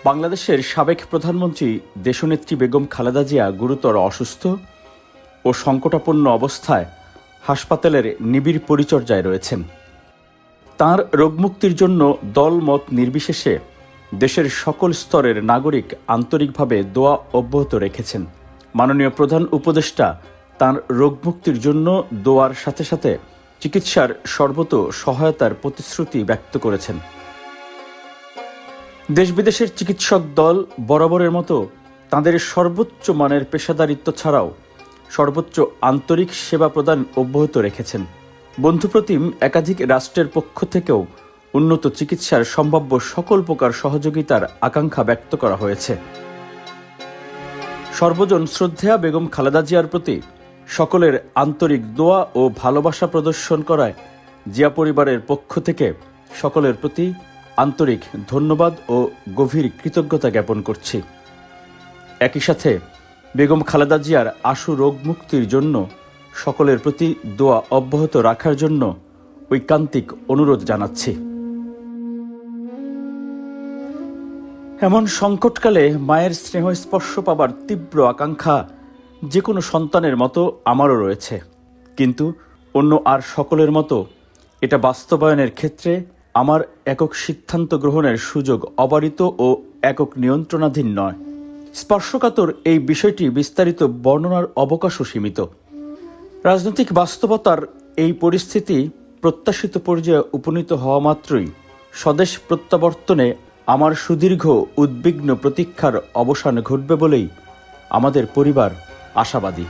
বাংলাদেশের সাবেক প্রধানমন্ত্রী দেশনেত্রী বেগম খালেদা জিয়া গুরুতর অসুস্থ ও সংকটাপন্ন অবস্থায় হাসপাতালের নিবিড় পরিচর্যায় রয়েছেন। তাঁর রোগমুক্তির জন্য দলমত নির্বিশেষে দেশের সকল স্তরের নাগরিক আন্তরিকভাবে দোয়া অব্যাহত রেখেছেন। মাননীয় প্রধান উপদেষ্টা তাঁর রোগমুক্তির জন্য দোয়ার সাথে সাথে চিকিৎসার সর্বত সহায়তার প্রতিশ্রুতি ব্যক্ত করেছেন। দেশ বিদেশের চিকিৎসক দল বরাবরের মতো তাঁদের সর্বোচ্চ মানের পেশাদারিত্ব ছাড়াও সর্বোচ্চ আন্তরিক সেবা প্রদান অব্যাহত রেখেছেন। বন্ধুপ্রতিম একাধিক রাষ্ট্রের পক্ষ থেকেও উন্নত চিকিৎসার সম্ভাব্য সকল প্রকার সহযোগিতার আকাঙ্ক্ষা ব্যক্ত করা হয়েছে। সর্বজন শ্রদ্ধেয়া বেগম খালেদা জিয়ার প্রতি সকলের আন্তরিক দোয়া ও ভালোবাসা প্রদর্শন করায় জিয়া পরিবারের পক্ষ থেকে সকলের প্রতি আন্তরিক ধন্যবাদ ও গভীর কৃতজ্ঞতা জ্ঞাপন করছি। একই সাথে বেগম খালেদা জিয়ার আশু রোগ মুক্তির জন্য সকলের প্রতি দোয়া অব্যাহত রাখার জন্য ঐকান্তিক অনুরোধ জানাচ্ছি। এমন সংকটকালে মায়ের স্নেহ স্পর্শ পাবার তীব্র আকাঙ্ক্ষা যে কোনো সন্তানের মতো আমারও রয়েছে, কিন্তু অন্য আর সকলের মতো এটা বাস্তবায়নের ক্ষেত্রে আমার একক সিদ্ধান্ত গ্রহণের সুযোগ অবারিত ও একক নিয়ন্ত্রণাধীন নয়। স্পর্শকাতর এই বিষয়টি বিস্তারিত বর্ণনার অবকাশও সীমিত। রাজনৈতিক বাস্তবতার এই পরিস্থিতি প্রত্যাশিত পর্যায়ে উপনীত হওয়া মাত্রই স্বদেশ প্রত্যাবর্তনে আমার সুদীর্ঘ উদ্বিগ্ন প্রতীক্ষার অবসান ঘটবে বলেই আমাদের পরিবার আশাবাদী।